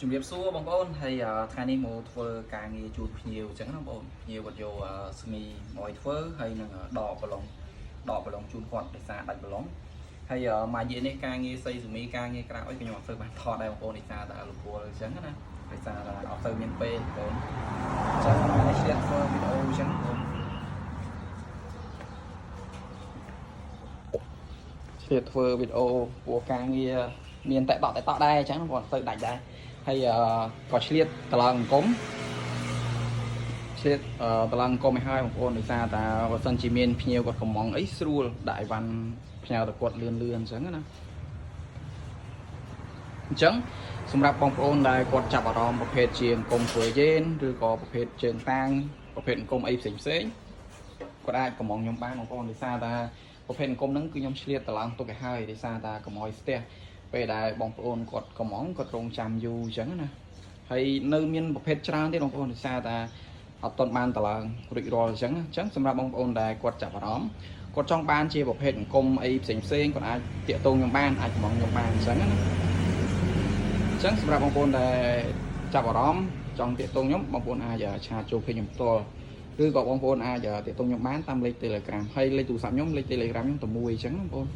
ជំរាបសួរបងប្អូនហើយថ្ងៃនេះមកធ្វើការងារជូនភ្ញៀវអញ្ចឹងណាបងប្អូនភ្ញៀវគាត់យកស្មីមកធ្វើហើយនឹងដកប្រឡងជូនគាត់ដោយសារដាច់ប្រឡងហើយមកនិយាយនេះការងារសីស៊ូមីការងារក្រៅអីខ្ញុំអត់សូវបានថតដែរបងប្អូនដោយសារតែលោកគួរអញ្ចឹងណាដោយសារតែអត់សូវមានពេលបងប្អូនអញ្ចឹងនេះឆ្លៀតធ្វើវីដេអូអញ្ចឹងបងប្អូនឆ្លៀតធ្វើវីដេអូពួកការងារមានតែដកដែរអញ្ចឹងបងប្អូនទៅដាច់ដែរហើយក៏ឆ្លៀតតឡងអង្គមឆ្លៀតតឡងអង្គមឲ្យហើយបងប្អូនដោយសារតែបើសិនជាមានភ្ញៀវគាត់កំងអីស្រួលដាក់អីវ៉ាន់ផ្ញើទៅគាត់លឿនអញ្ចឹងណាអញ្ចឹងសម្រាប់បងប្អូនដែលគាត់ចាប់អារម្មណ៍ប្រភេទជាអង្គមធ្វើយេនឬក៏ប្រភេទជើងតាំងប្រភេទអង្គមអីផ្សេងគាត់អាចកំងខ្ញុំបានបងប្អូនដោយសារតែប្រភេទអង្គមហ្នឹងគឺខ្ញុំឆ្លៀតតឡងទុកឲ្យហើយដោយសារតែកុំឲ្យស្ទះពេលដែលបងប្អូនគាត់កំងគាត់រងចាំយូរអញ្ចឹងណាហើយនៅមានប្រភេទច្រើនទៀតបងប្អូនដោយសារតែអត់ទាន់បានតឡើងរួចរាល់អញ្ចឹងសម្រាប់បងប្អូនដែលគាត់ចាប់អារម្មណ៍គាត់ចង់បានជាប្រភេទអង្គមអីផ្សេងគាត់អាចតាក់ទងខ្ញុំបានអាចកំងខ្ញុំបានអញ្ចឹងណាអញ្ចឹងសម្រាប់បងប្អូនដែលចាប់អារម្មណ៍ចង់តាក់ទងខ្ញុំបងប្អូនអាចឆាតចូលពេញខ្ញុំផ្ទាល់ឬក៏បងប្អូនអាចតាក់ទងខ្ញុំបានតាមលេខ Telegram ហើយលេខទូរស័ព្ទខ្ញុំលេខ Telegram ខ្ញុំតែមួយអញ្ចឹងបងប្អូន